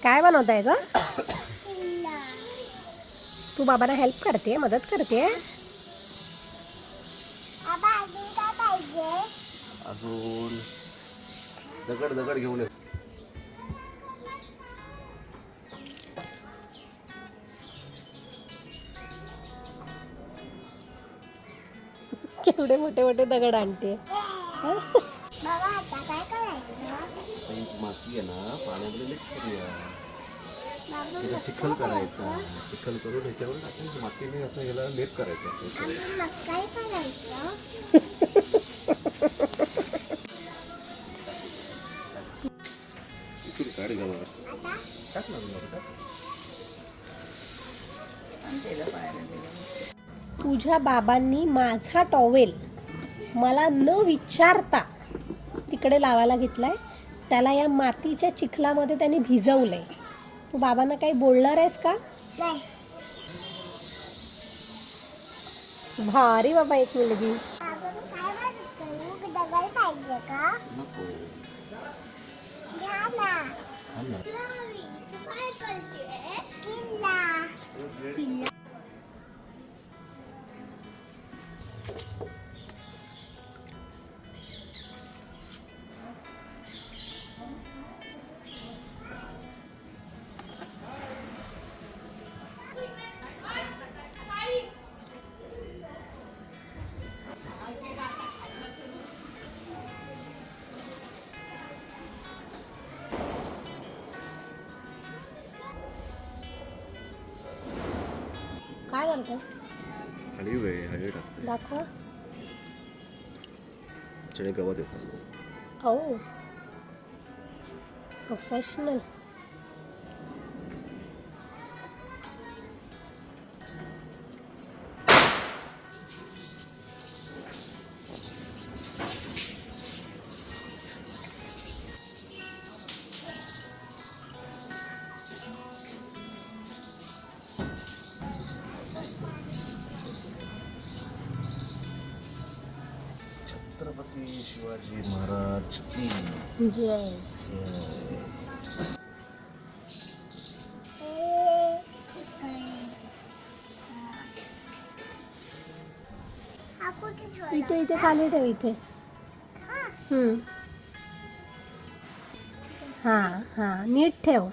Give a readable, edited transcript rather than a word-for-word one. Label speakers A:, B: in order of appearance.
A: काय बनवताय ग? तू बाबांना हेल्प करते, मदत करते?
B: अजून दगड दगड घेऊन ये.
A: केवढे मोठे मोठे दगड आणते.
B: ही माती आहे ना पाण्यामध्ये मिक्स करूया. त्याचा चिखल करायचा. चिखल करून ह्याच्यावर टाकून मातीने असं ह्याला लेप करायचं असं. इथून काढ घालून टाक ना.
A: तुझ्या बाबांनी माझा टॉवेल मला न विचारता तिकडे लावायला घेतलाय. त्याला या मातीच्या चिखलामध्ये त्यांनी भिजवलंय. तू बाबांना काही बोलणार आहेस का? भारी बाबा एक मुलगी. काय करतो?
B: हळी टाकते.
A: दाखवा.
B: चणे गवत येतात.
A: ओ प्रोफेशनल.
B: छत्रपती शिवाजी महाराज की
A: जय. इथे इथे खाली ठेव इथे. हां हां नीट ठेव.